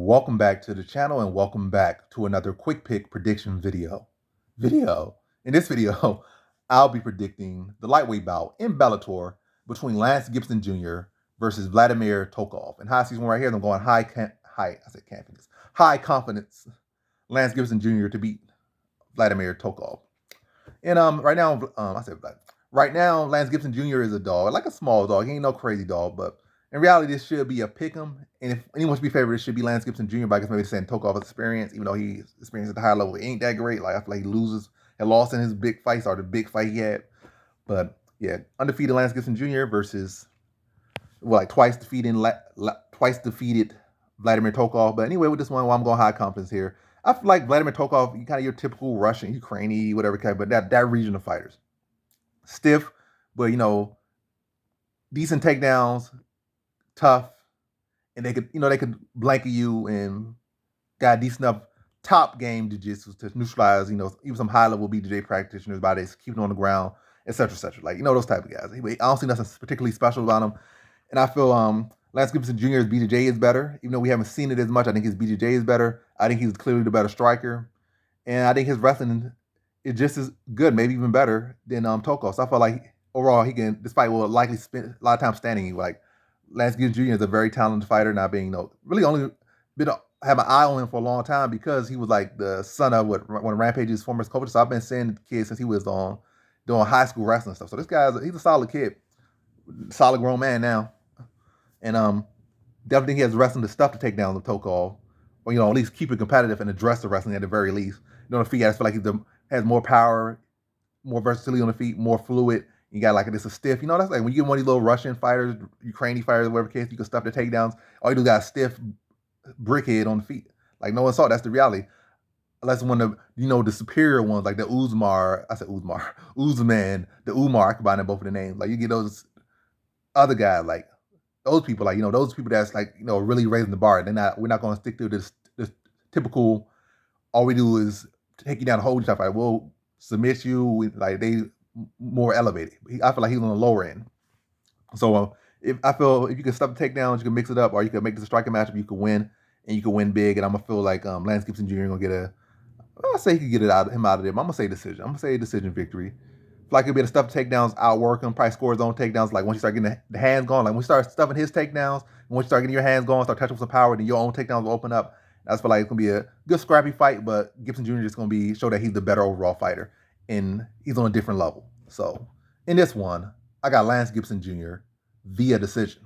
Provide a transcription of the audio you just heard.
Welcome back to the channel and welcome back to another quick pick prediction video. In this video, I'll be predicting the lightweight bout in Bellator between Lance Gibson Jr. versus Vladimir Tokov. And high season right here, I'm going high confidence Lance Gibson Jr. to beat Vladimir Tokov. And right now, Lance Gibson Jr. is a dog, like a small dog. He ain't no crazy dog, but in reality, this should be a pick'em. And if anyone should be favored, it should be Lance Gibson Jr. But I guess maybe saying Tokov's experience, even though he's experienced at the higher level, it ain't that great. Like I feel like he had lost in his big fights or the big fight he had. But yeah, undefeated Lance Gibson Jr. versus twice defeated Vladimir Tokov. But anyway, with this one, I'm going high confidence here. I feel like Vladimir Tokov, you kind of your typical Russian, Ukrainian, whatever kind, but that region of fighters. Stiff, but decent takedowns, tough, and they could blanket you and got decent enough top game jiu-jitsu to neutralize, even some high level BJJ practitioners by this keeping on the ground, etc., etc. Like, those type of guys. I don't see nothing particularly special about them. And I feel Lance Gibson Jr.'s BJJ is better. Even though we haven't seen it as much, I think his BJJ is better. I think he's clearly the better striker. And I think his wrestling is just as good, maybe even better than Tokov. So I feel like overall he can, despite will likely spend a lot of time standing, like Lance Gibson Jr. is a very talented fighter, not being really only been have an eye on him for a long time because he was like the son of one of Rampage's former coaches. So I've been seeing the kid since he was doing high school wrestling stuff. So this he's a solid kid, solid grown man now. And definitely he has wrestling the stuff to take down the Tokov, or at least keep it competitive and address the wrestling at the very least. On the feet, I just feel like he has more power, more versatility on the feet, more fluid. You got this a stiff, that's like when you get one of these little Russian fighters, Ukrainian fighters, whatever case, you can stuff the takedowns. All you do got a stiff brickhead on the feet. Like no one saw, that's the reality. Unless one of the superior ones, like the Usman, the Umar, I combine both of the names. Like you get those other guys, like those people, those people that's really raising the bar. We're not gonna stick to this typical, all we do is take you down the whole stuff. Like we'll submit you, they more elevated. I feel like he's on the lower end. So if you can stop the takedowns, you can mix it up, or you can make this a striking matchup, you can win, and you can win big. And I'm gonna feel like Lance Gibson Jr. gonna get I'll say he can get him out of there. But I'm gonna say decision. I'm gonna say decision victory. I feel like he'll be able to stuff takedowns, outwork him, probably score his own takedowns. Like once you start getting the hands going, like when you start stuffing his takedowns, and once you start getting your hands going, start touching with some power, then your own takedowns will open up. I just feel like it's gonna be a good scrappy fight, but Gibson Jr. is gonna show that he's the better overall fighter, and he's on a different level. So in this one, I got Lance Gibson Jr. via decision.